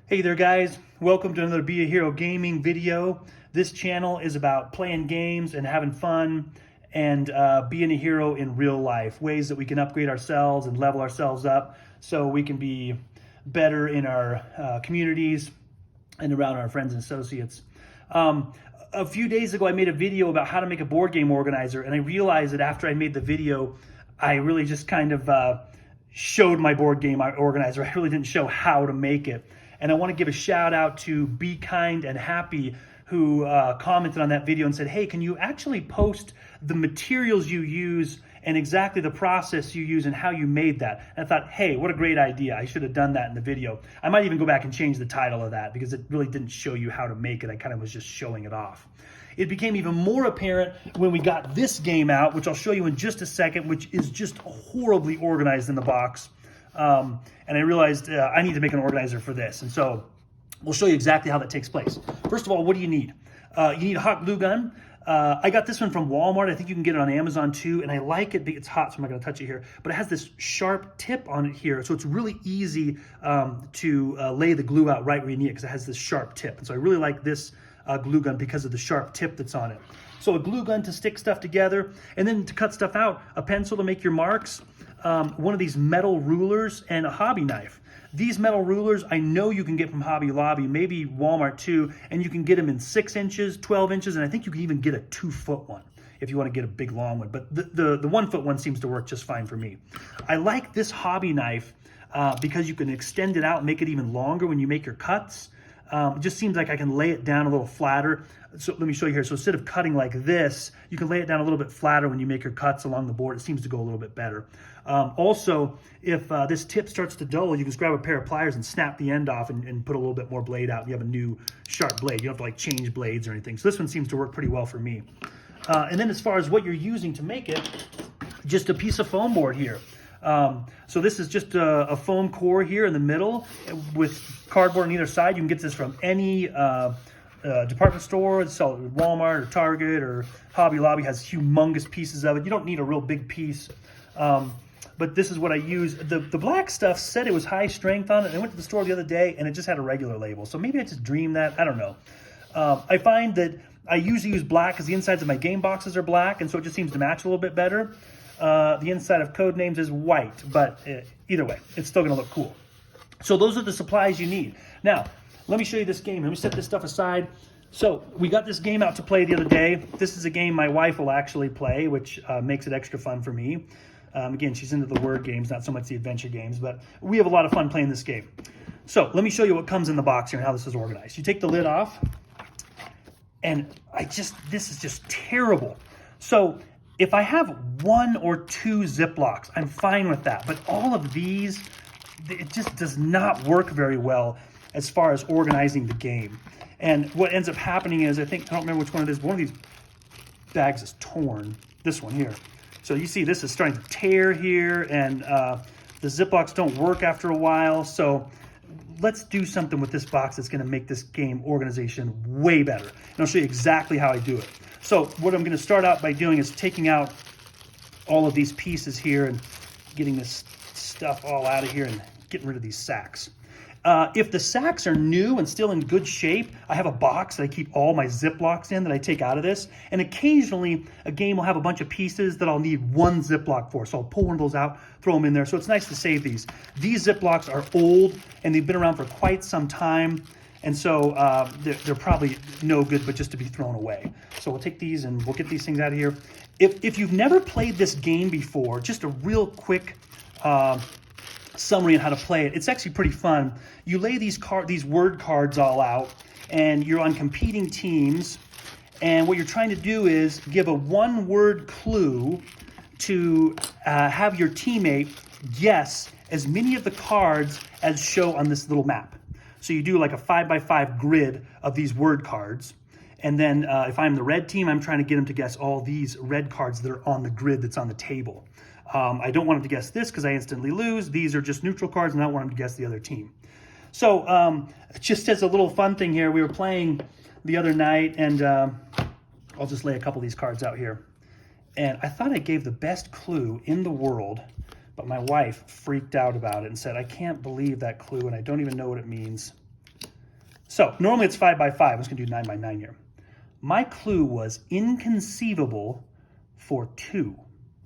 Hey there guys, welcome to another Be a Hero Gaming video. This channel is about playing games and having fun and being a hero in real life. Ways that we can upgrade ourselves and level ourselves up so we can be better in our communities and around our friends and associates. A few days ago I made a video about how to make a board game organizer, and I realized that after I made the video I really just kind of showed my board game organizer. I really didn't show how to make it. And I want to give a shout out to Be Kind and Happy, who commented on that video and said, hey, can you actually post the materials you use and exactly the process you use and how you made that? And I thought, hey, what a great idea. I should have done that in the video. I might even go back and change the title of that because it really didn't show you how to make it. I kind of was just showing it off. It became even more apparent when we got this game out, which I'll show you in just a second, which is just horribly organized in the box. And I realized I need to make an organizer for this. And so we'll show you exactly how that takes place. First of all, what do you need? You need a hot glue gun. I got this one from Walmart. I think you can get it on Amazon too. And I like it. It's hot, so I'm not going to touch it here. But it has this sharp tip on it here. So it's really easy to lay the glue out right where you need it because it has this sharp tip. And so I really like this glue gun because of the sharp tip that's on it. So a glue gun to stick stuff together, and then to cut stuff out, a pencil to make your marks, one of these metal rulers, and a hobby knife. These metal rulers I know you can get from Hobby Lobby, maybe Walmart too, and you can get them in 6 inches, 12 inches, and I think you can even get a 2-foot one if you want to get a big long one. But the 1-foot one seems to work just fine for me. I like this hobby knife because you can extend it out and make it even longer when you make your cuts. It just seems like I can lay it down a little flatter. So let me show you here. So instead of cutting like this, you can lay it down a little bit flatter when you make your cuts along the board. It seems to go a little bit better. Also, if this tip starts to dull, you can just grab a pair of pliers and snap the end off and put a little bit more blade out. You have a new sharp blade. You don't have to like change blades or anything. So this one seems to work pretty well for me. And then as far as what you're using to make it, just a piece of foam board here. So this is just a foam core here in the middle with cardboard on either side. You can get this from any department store. It's sold at Walmart or Target or Hobby Lobby. Has humongous pieces of it. You don't need a real big piece. But this is what I use. The black stuff said it was high strength on it. I went to the store the other day and it just had a regular label. So maybe I just dreamed that. I don't know. I find that I usually use black because the insides of my game boxes are black, and so it just seems to match a little bit better. The inside of Codenames is white, but either way, it's still going to look cool. So those are the supplies you need. Now, let me show you this game. Let me set this stuff aside. So we got this game out to play the other day. This is a game my wife will actually play, which makes it extra fun for me. Again, she's into the word games, not so much the adventure games, but we have a lot of fun playing this game. So let me show you what comes in the box here and how this is organized. You take the lid off, and this is just terrible. So if I have 1 or 2 Ziplocs, I'm fine with that. But all of these, it just does not work very well as far as organizing the game. And what ends up happening is, I don't remember which one it is, one of these bags is torn, this one here. So you see this is starting to tear here, and the Ziplocs don't work after a while. So let's do something with this box that's going to make this game organization way better. And I'll show you exactly how I do it. So what I'm going to start out by doing is taking out all of these pieces here and getting this stuff all out of here and getting rid of these sacks. If the sacks are new and still in good shape, I have a box that I keep all my Ziplocs in that I take out of this. And occasionally a game will have a bunch of pieces that I'll need 1 Ziploc for. So I'll pull one of those out, throw them in there. So it's nice to save these. These Ziplocs are old and they've been around for quite some time. And so they're probably no good, but just to be thrown away. So we'll take these and we'll get these things out of here. If you've never played this game before, just a real quick summary on how to play it. It's actually pretty fun. You lay these word cards all out, and you're on competing teams. And what you're trying to do is give a 1-word clue to have your teammate guess as many of the cards as show on this little map. So you do like a 5x5 grid of these word cards. And then if I'm the red team, I'm trying to get them to guess all these red cards that are on the grid that's on the table. I don't want them to guess this because I instantly lose. These are just neutral cards, and I don't want them to guess the other team. So just as a little fun thing here, we were playing the other night, and I'll just lay a couple of these cards out here. And I thought I gave the best clue in the world, but my wife freaked out about it and said, I can't believe that clue, and I don't even know what it means. So normally it's 5 by 5. I'm just gonna do 9 by 9 here. My clue was inconceivable for 2.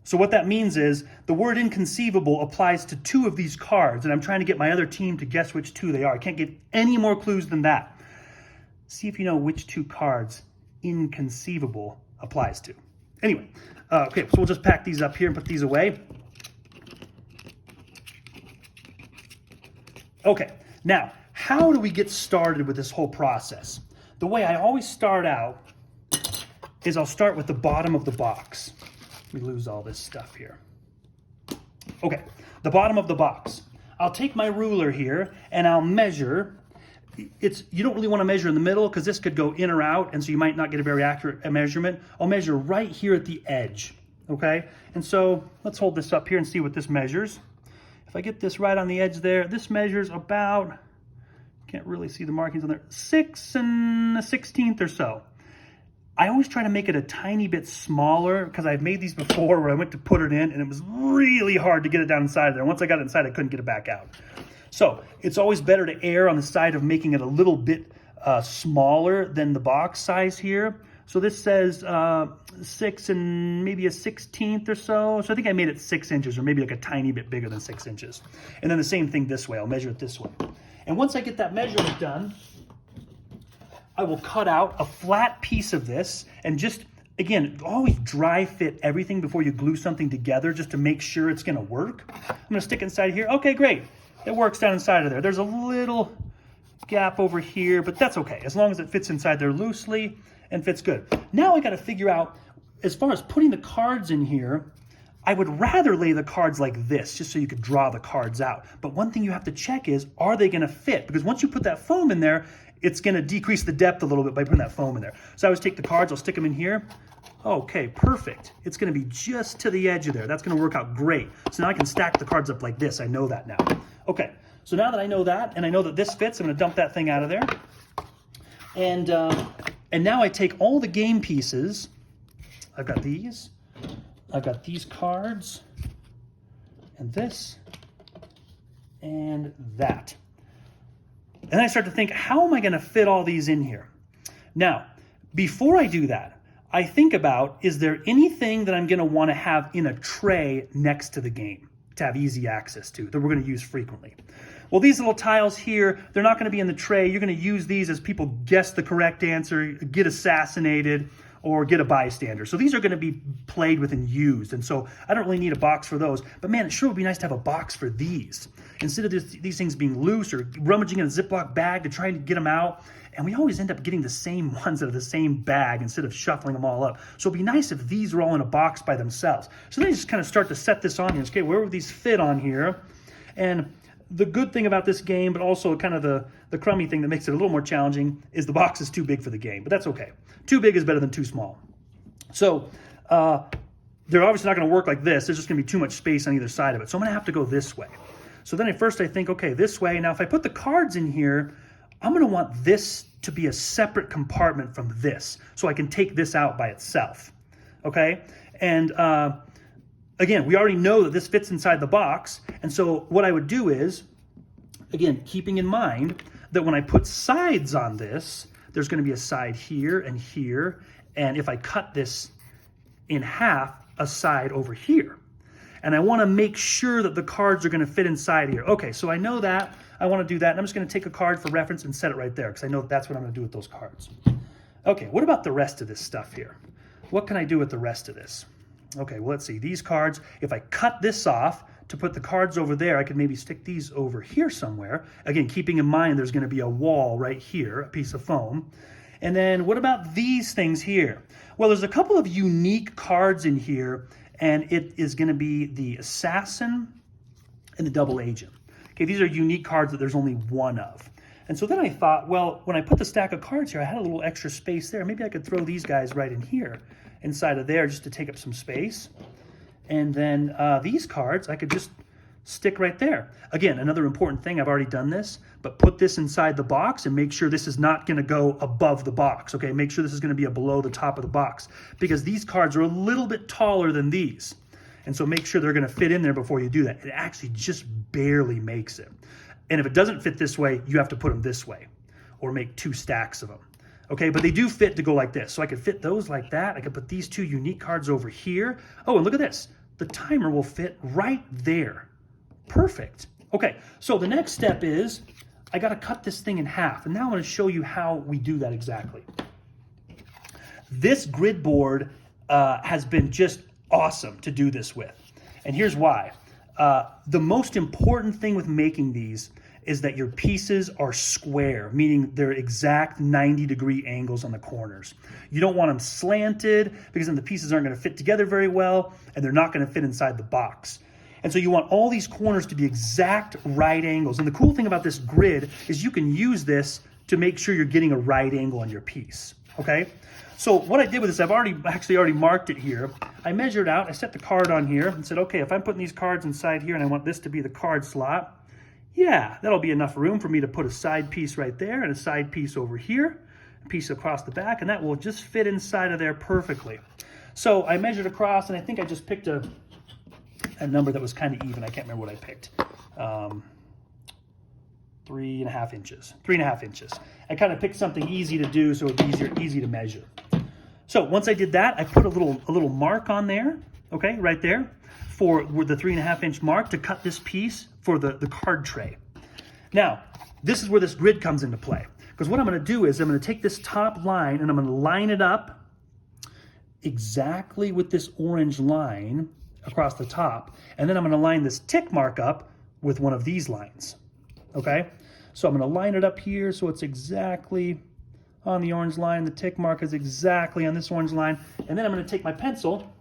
So what that means is the word inconceivable applies to 2 of these cards, and I'm trying to get my other team to guess which 2 they are. I can't get any more clues than that. See if you know which 2 cards inconceivable applies to. Anyway, okay, so we'll just pack these up here and put these away. Okay, now, how do we get started with this whole process? The way I always start out is I'll start with the bottom of the box. We lose all this stuff here. Okay, the bottom of the box. I'll take my ruler here and I'll measure. You don't really want to measure in the middle because this could go in or out, and so you might not get a very accurate measurement. I'll measure right here at the edge, okay? And so let's hold this up here and see what this measures. If I get this right on the edge there, this measures about, can't really see the markings on there, 6 1/16 or so. I always try to make it a tiny bit smaller because I've made these before where I went to put it in and it was really hard to get it down inside there. Once I got it inside, I couldn't get it back out. So it's always better to err on the side of making it a little bit smaller than the box size here. So this says 6 and maybe 1/16 or so. So I think I made it 6 inches or maybe like a tiny bit bigger than 6 inches. And then the same thing this way. I'll measure it this way. And once I get that measurement done, I will cut out a flat piece of this and just, again, always dry fit everything before you glue something together just to make sure it's gonna work. I'm gonna stick it inside here. Okay, great. It works down inside of there. There's a little gap over here, but that's okay. As long as it fits inside there loosely and fits good. Now I gotta figure out, as far as putting the cards in here, I would rather lay the cards like this, just so you could draw the cards out. But one thing you have to check is, are they gonna fit? Because once you put that foam in there, it's gonna decrease the depth a little bit by putting that foam in there. So I always take the cards, I'll stick them in here. Okay, perfect. It's gonna be just to the edge of there. That's gonna work out great. So now I can stack the cards up like this. I know that now. Okay, so now that I know that, and I know that this fits, I'm gonna dump that thing out of there. And now I take all the game pieces. I've got these cards, and this, and that. And then I start to think, how am I gonna fit all these in here? Now, before I do that, I think about, is there anything that I'm gonna wanna have in a tray next to the game to have easy access to, that we're gonna use frequently? Well, these little tiles here, they're not gonna be in the tray. You're gonna use these as people guess the correct answer, get assassinated, or get a bystander. So these are gonna be played with and used. And so I don't really need a box for those, but man, it sure would be nice to have a box for these. Instead of these things being loose or rummaging in a Ziploc bag to try and get them out. And we always end up getting the same ones out of the same bag instead of shuffling them all up. So it'd be nice if these were all in a box by themselves. So then you just kind of start to set this on here. Okay, where would these fit on here? And the good thing about this game, but also kind of the crummy thing that makes it a little more challenging, is the box is too big for the game, but that's okay. Too big is better than too small. So they're obviously not gonna work like this. There's just gonna be too much space on either side of it. So I'm gonna have to go this way. So then at first I think, okay, this way. Now if I put the cards in here, I'm gonna want this to be a separate compartment from this, so I can take this out by itself, okay? And again, we already know that this fits inside the box, and so what I would do is, again, keeping in mind that when I put sides on this, there's gonna be a side here, and if I cut this in half, a side over here. And I wanna make sure that the cards are gonna fit inside here. Okay, so I know that, I wanna do that, and I'm just gonna take a card for reference and set it right there, because I know that's what I'm gonna do with those cards. Okay, what about the rest of this stuff here? What can I do with the rest of this? Okay, well, let's see, these cards, if I cut this off to put the cards over there, I could maybe stick these over here somewhere. Again, keeping in mind there's gonna be a wall right here, a piece of foam. And then what about these things here? Well, there's a couple of unique cards in here, and it is gonna be the Assassin and the Double Agent. Okay, these are unique cards that there's only one of. And so then I thought, well, when I put the stack of cards here, I had a little extra space there. Maybe I could throw these guys right in here, inside of there, just to take up some space. And then these cards, I could just stick right there. Again, another important thing, I've already done this, but put this inside the box and make sure this is not gonna go above the box, okay? Make sure this is gonna be below the top of the box, because these cards are a little bit taller than these. And so make sure they're gonna fit in there before you do that. It actually just barely makes it. And if it doesn't fit this way, you have to put them this way. or make 2 stacks of them. Okay, but they do fit to go like this. So I could fit those like that. I could put these 2 unique cards over here. Oh, and look at this. The timer will fit right there. Perfect. Okay, so the next step is I got to cut this thing in half. And now I'm going to show you how we do that exactly. This grid board has been just awesome to do this with. And here's why. The most important thing with making these is that your pieces are square, meaning they're exact 90-degree angles on the corners. You don't want them slanted because then the pieces aren't going to fit together very well and they're not going to fit inside the box. And so you want all these corners to be exact right angles. And the cool thing about this grid is you can use this to make sure you're getting a right angle on your piece, okay? So what I did with this, I've already marked it here. I measured out, I set the card on here and said, okay, if I'm putting these cards inside here and I want this to be the card slot, yeah, that'll be enough room for me to put a side piece right there and a side piece over here, a piece across the back, and that will just fit inside of there perfectly. So I measured across, and I think I just picked a number that was kind of even. I can't remember what I picked. 3.5 inches. 3.5 inches. I kind of picked something easy to do so it would be easy to measure. So once I did that, I put a little mark on there, okay, right there, for the 3.5 inch mark to cut this piece for the card tray. Now, this is where this grid comes into play. Because what I'm going to do is I'm going to take this top line and I'm going to line it up exactly with this orange line across the top. And then I'm going to line this tick mark up with one of these lines. Okay? So I'm going to line it up here so it's exactly on the orange line. The tick mark is exactly on this orange line. And then I'm going to take my pencil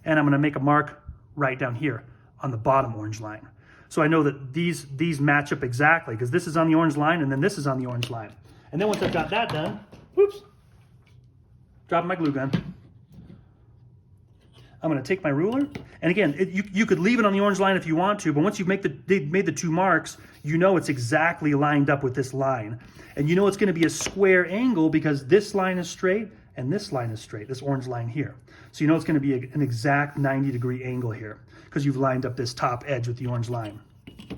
and I'm going to make a mark right down here on the bottom orange line. So I know that these match up exactly because this is on the orange line and then this is on the orange line. And then once I've got that done, whoops, dropping my glue gun. I'm going to take my ruler, and again, you could leave it on the orange line if you want to, but once you've made the 2 marks, you know it's exactly lined up with this line. And you know it's going to be a square angle because this line is straight and this line is straight, this orange line here. So you know it's going to be an exact 90-degree angle here because you've lined up this top edge with the orange line.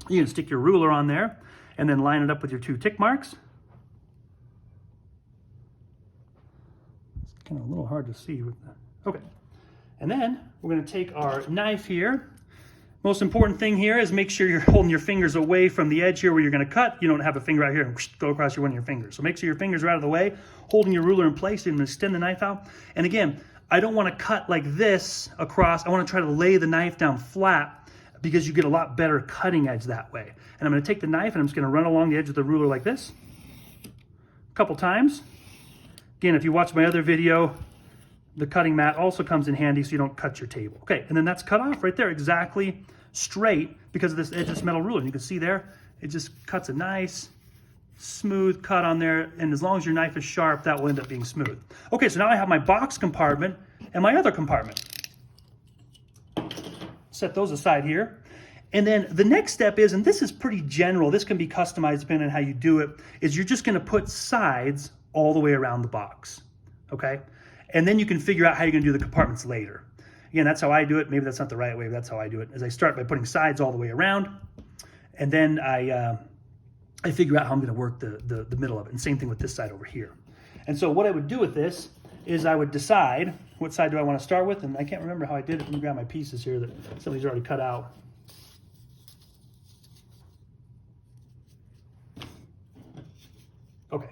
You can stick your ruler on there and then line it up with your 2 tick marks. It's kind of a little hard to see with that. Okay. And then we're going to take our knife here. Most important thing here is make sure you're holding your fingers away from the edge here where you're going to cut. You don't have a finger out here and go across one of your fingers. So make sure your fingers are out of the way, holding your ruler in place. You're going to extend the knife out. And again, I don't want to cut like this across. I want to try to lay the knife down flat because you get a lot better cutting edge that way. And I'm going to take the knife and I'm just going to run along the edge of the ruler like this a couple times. Again, if you watch my other video, the cutting mat also comes in handy so you don't cut your table. Okay, and then that's cut off right there exactly straight because of this edge of this metal ruler. And you can see there, it just cuts a nice, smooth cut on there. And as long as your knife is sharp, that will end up being smooth. Okay, so now I have my box compartment and my other compartment. Set those aside here. And then the next step is, and this is pretty general, this can be customized depending on how you do it, is you're just gonna put sides all the way around the box, okay? And then you can figure out how you're going to do the compartments later. Again, that's how I do it. Maybe that's not the right way, but that's how I do it. Is I start by putting sides all the way around, and then I figure out how I'm going to work the middle of it. And same thing with this side over here. And so what I would do with this is I would decide what side do I want to start with, and I can't remember how I did it. Let me grab my pieces here that somebody's already cut out. Okay,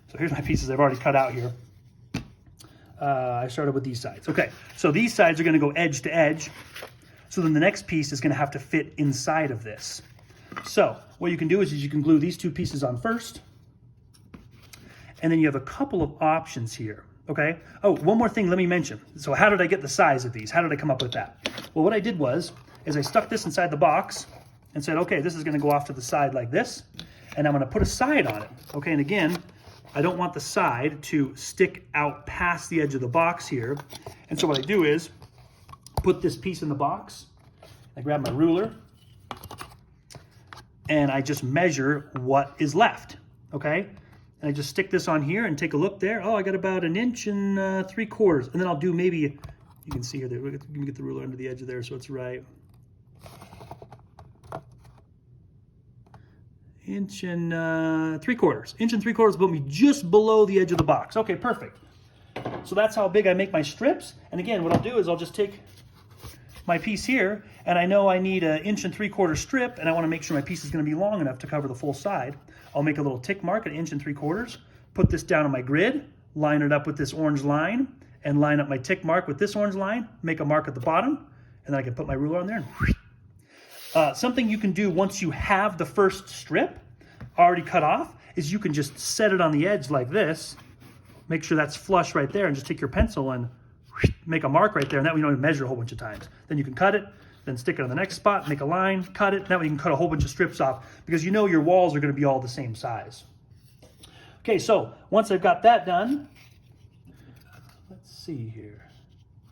so here's my pieces I've already cut out here. I started with these sides. Okay, so these sides are going to go edge to edge. So then the next piece is going to have to fit inside of this. So what you can do is you can glue these 2 pieces on first. And then you have a couple of options here. Okay. Oh, one more thing let me mention. So how did I get the size of these? How did I come up with that? Well, what I did was I stuck this inside the box and said, okay, this is going to go off to the side like this. And I'm going to put a side on it. Okay, and again, I don't want the side to stick out past the edge of the box here. And so what I do is put this piece in the box. I grab my ruler and I just measure what is left, okay? And I just stick this on here and take a look there. Oh, I got about 1 inch and 3/4. And then I'll do maybe, you can see here, let me get the ruler under the edge of there so it's right. inch and 3/4. Inch and 3/4 will put me just below the edge of the box. Okay, perfect. So that's how big I make my strips. And again, what I'll do is I'll just take my piece here, and I know I need an inch and 3/4 strip, and I want to make sure my piece is going to be long enough to cover the full side. I'll make a little tick mark at 1 3/4 inches, put this down on my grid, line it up with this orange line, and line up my tick mark with this orange line, make a mark at the bottom, and then I can put my ruler on there. And something you can do once you have the first strip already cut off is you can just set it on the edge like this, make sure that's flush right there, and just take your pencil and make a mark right there, and that way you don't have to measure a whole bunch of times. Then you can cut it, then stick it on the next spot, make a line, cut it. That way you can cut a whole bunch of strips off because you know your walls are going to be all the same size. Okay, so once I've got that done, let's see here.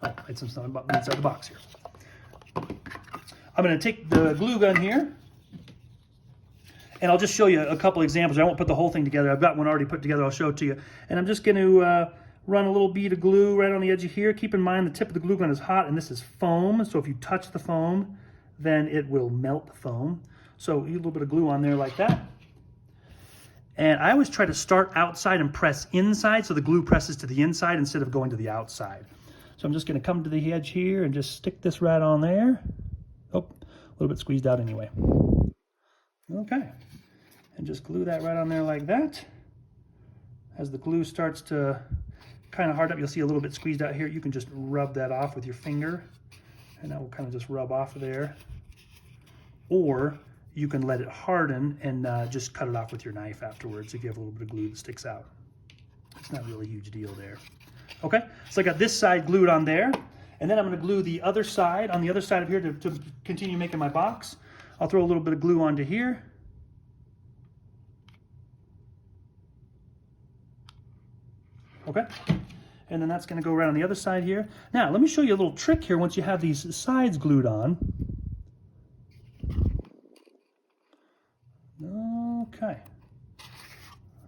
Oh, I had some stuff inside the box here. I'm going to take the glue gun here, and I'll just show you a couple examples. I won't put the whole thing together. I've got one already put together. I'll show it to you. And I'm just going to run a little bead of glue right on the edge of here. Keep in mind the tip of the glue gun is hot, and this is foam. So if you touch the foam, then it will melt the foam. So a little bit of glue on there like that. And I always try to start outside and press inside so the glue presses to the inside instead of going to the outside. So I'm just going to come to the edge here and just stick this right on there. Oh, a little bit squeezed out anyway. Okay. And just glue that right on there like that. As the glue starts to kind of hard up, you'll see a little bit squeezed out here. You can just rub that off with your finger, and that will kind of just rub off of there. Or you can let it harden and just cut it off with your knife afterwards if you have a little bit of glue that sticks out. It's not really a huge deal there. Okay, so I got this side glued on there, and then I'm going to glue the other side on the other side of here to continue making my box. I'll throw a little bit of glue onto here. Okay, and then that's going to go right on the other side here. Now, let me show you a little trick here once you have these sides glued on. Okay,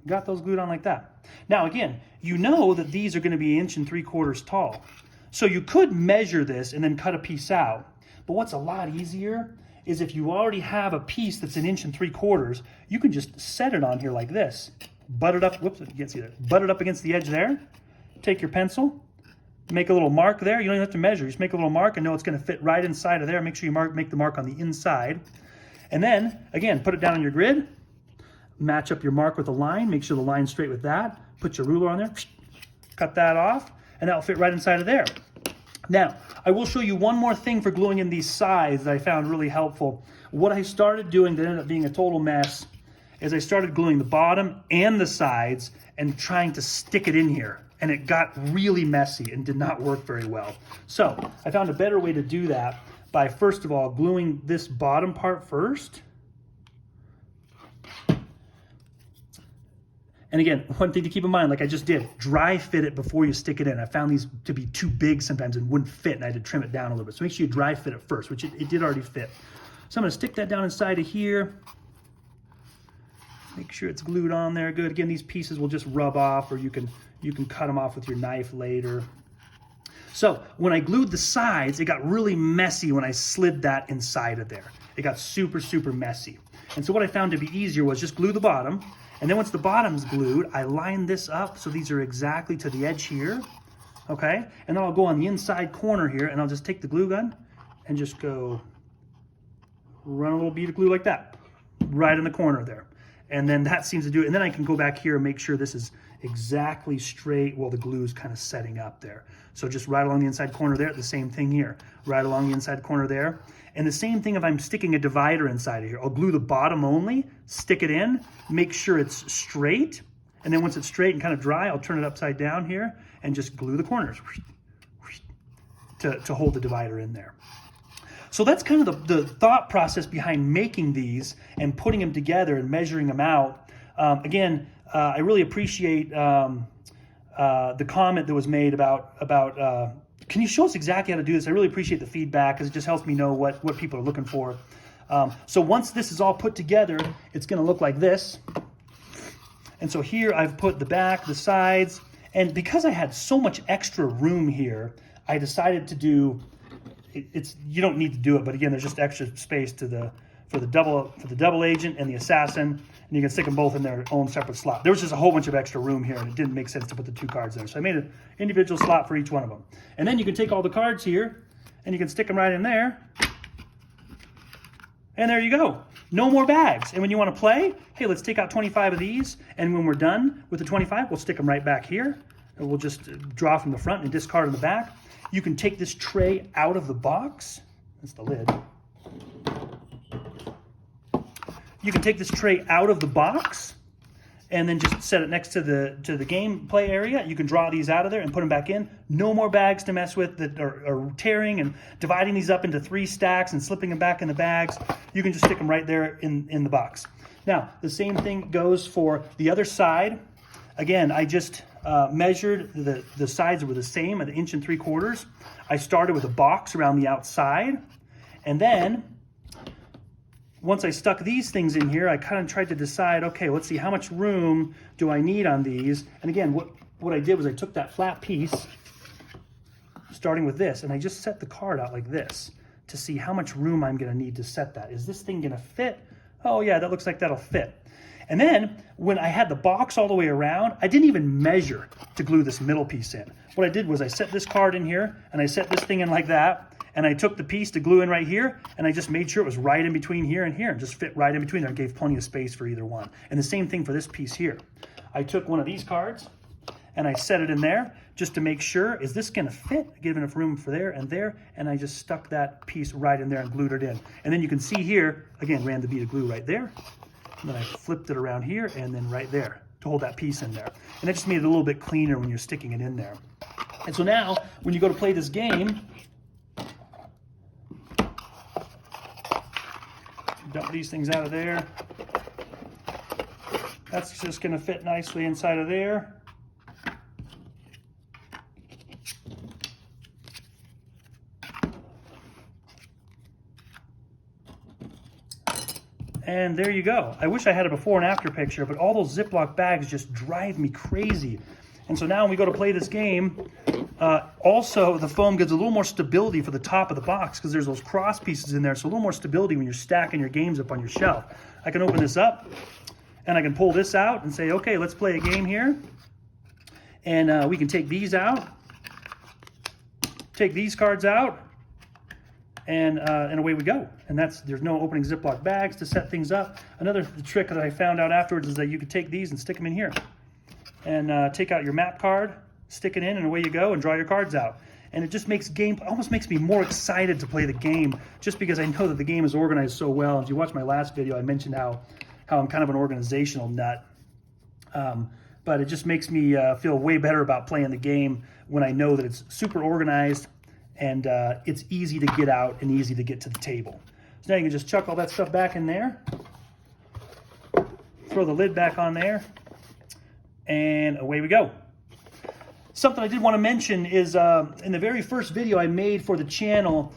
got those glued on like that. Now again, you know that these are going to be 1 3/4 inches tall. So you could measure this and then cut a piece out. But what's a lot easier is if you already have a piece that's 1 3/4 inches, you can just set it on here like this. Butt it up, whoops, you can't see that. Butt it up against the edge there. Take your pencil, make a little mark there. You don't even have to measure, just make a little mark and know it's going to fit right inside of there. Make sure you make the mark on the inside. And then, again, put it down on your grid. Match up your mark with a line. Make sure the line's straight with that. Put your ruler on there. Cut that off, and that'll fit right inside of there. Now, I will show you one more thing for gluing in these sides that I found really helpful. What I started doing that ended up being a total mess is I started gluing the bottom and the sides and trying to stick it in here. And it got really messy and did not work very well. So I found a better way to do that by, first of all, gluing this bottom part first. And again, one thing to keep in mind, like I just did, dry fit it before you stick it in. I found these to be too big sometimes and wouldn't fit, and I had to trim it down a little bit. So make sure you dry fit it first, which it did already fit. So I'm going to stick that down inside of here. Make sure it's glued on there good. Again, these pieces will just rub off, or you can cut them off with your knife later. So when I glued the sides, it got really messy when I slid that inside of there. It got super, super messy. And so what I found to be easier was just glue the bottom. And then once the bottom's glued, I line this up so these are exactly to the edge here. Okay? And then I'll go on the inside corner here, and I'll just take the glue gun and just go run a little bead of glue like that, right in the corner there. And then that seems to do it. And then I can go back here and make sure this is exactly straight while the glue is kind of setting up there. So just right along the inside corner there, the same thing here. Right along the inside corner there. And the same thing if I'm sticking a divider inside of here. I'll glue the bottom only, stick it in, make sure it's straight. And then once it's straight and kind of dry, I'll turn it upside down here and just glue the corners to hold the divider in there. So that's kind of the thought process behind making these and putting them together and measuring them out. Again, I really appreciate the comment that was made about can you show us exactly how to do this? I really appreciate the feedback because it just helps me know what people are looking for. So once this is all put together, it's going to look like this. And so here I've put the back, the sides, and because I had so much extra room here, I decided to do, you don't need to do it, but again, there's just extra space to for the double agent and the assassin, and you can stick them both in their own separate slot. There was just a whole bunch of extra room here, and it didn't make sense to put the 2 cards there. So I made an individual slot for each one of them. And then you can take all the cards here, and you can stick them right in there. And there you go. No more bags. And when you want to play, hey, let's take out 25 of these. And when we're done with the 25, we'll stick them right back here. And we'll just draw from the front and discard in the back. You can take this tray out of the box. That's the lid. You can take this tray out of the box and then just set it next to the game play area. You can draw these out of there and put them back in. No more bags to mess with that are tearing and dividing these up into 3 stacks and slipping them back in the bags. You can just stick them right there in the box. Now, the same thing goes for the other side. Again, I just measured the sides were the same at 1 3/4 inches. I started with a box around the outside, and then once I stuck these things in here, I kind of tried to decide, okay, let's see, how much room do I need on these? And again, what I did was I took that flat piece, starting with this, and I just set the card out like this to see how much room I'm going to need to set that. Is this thing going to fit? Oh yeah, that looks like that'll fit. And then when I had the box all the way around, I didn't even measure to glue this middle piece in. What I did was I set this card in here, and I set this thing in like that, and I took the piece to glue in right here, and I just made sure it was right in between here and here, and just fit right in between there, and gave plenty of space for either one. And the same thing for this piece here. I took one of these cards, and I set it in there, just to make sure, is this gonna fit? I gave enough room for there, and I just stuck that piece right in there and glued it in. And then you can see here, again, ran the bead of glue right there, and then I flipped it around here, and then right there, to hold that piece in there. And that just made it a little bit cleaner when you're sticking it in there. And so now, when you go to play this game, dump these things out of there. That's just going to fit nicely inside of there. And there you go. I wish I had a before and after picture, but all those Ziploc bags just drive me crazy. And so now when we go to play this game, also the foam gives a little more stability for the top of the box because there's those cross pieces in there, so a little more stability when you're stacking your games up on your shelf. I can open this up, and I can pull this out and say, okay, let's play a game here. And we can take these out, take these cards out, and away we go. And there's no opening Ziploc bags to set things up. Another trick that I found out afterwards is that you could take these and stick them in here. And take out your map card, stick it in, and away you go, and draw your cards out. And it just makes almost makes me more excited to play the game, just because I know that the game is organized so well. If you watch my last video, I mentioned how I'm kind of an organizational nut. But it just makes me feel way better about playing the game when I know that it's super organized and it's easy to get out and easy to get to the table. So now you can just chuck all that stuff back in there, throw the lid back on there, and away we go. Something I did want to mention is in the very first video I made for the channel,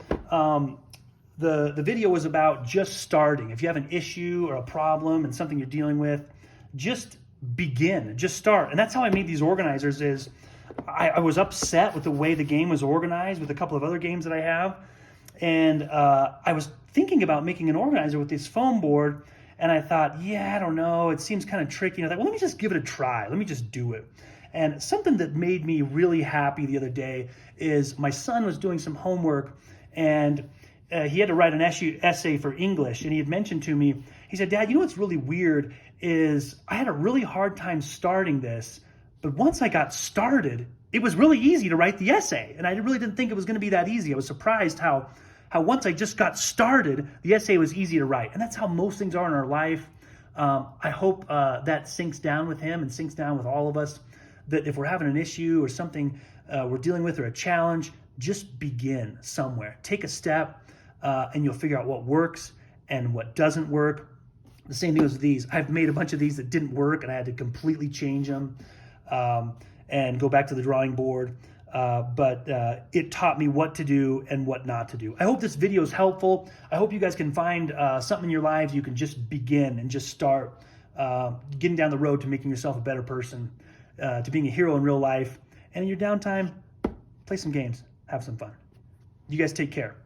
the video was about just starting. If you have an issue or a problem and something you're dealing with, just begin, just start. And that's how I made these organizers. Is I was upset with the way the game was organized with a couple of other games that I have. And I was thinking about making an organizer with this foam board, and I thought, yeah, I don't know, it seems kind of tricky. And I thought, well, let me just give it a try. Let me just do it. And something that made me really happy the other day is my son was doing some homework, and he had to write an essay for English. And he had mentioned to me, he said, Dad, you know what's really weird is I had a really hard time starting this, but once I got started, it was really easy to write the essay. And I really didn't think it was going to be that easy. I was surprised how once I just got started, the essay was easy to write. And that's how most things are in our life. I hope that sinks down with him and sinks down with all of us, that if we're having an issue or something we're dealing with or a challenge, just begin somewhere. Take a step and you'll figure out what works and what doesn't work. The same thing with these. I've made a bunch of these that didn't work and I had to completely change them and go back to the drawing board. But it taught me what to do and what not to do. I hope this video is helpful. I hope you guys can find something in your lives you can just begin and just start getting down the road to making yourself a better person, to being a hero in real life. And in your downtime, play some games, have some fun. You guys take care.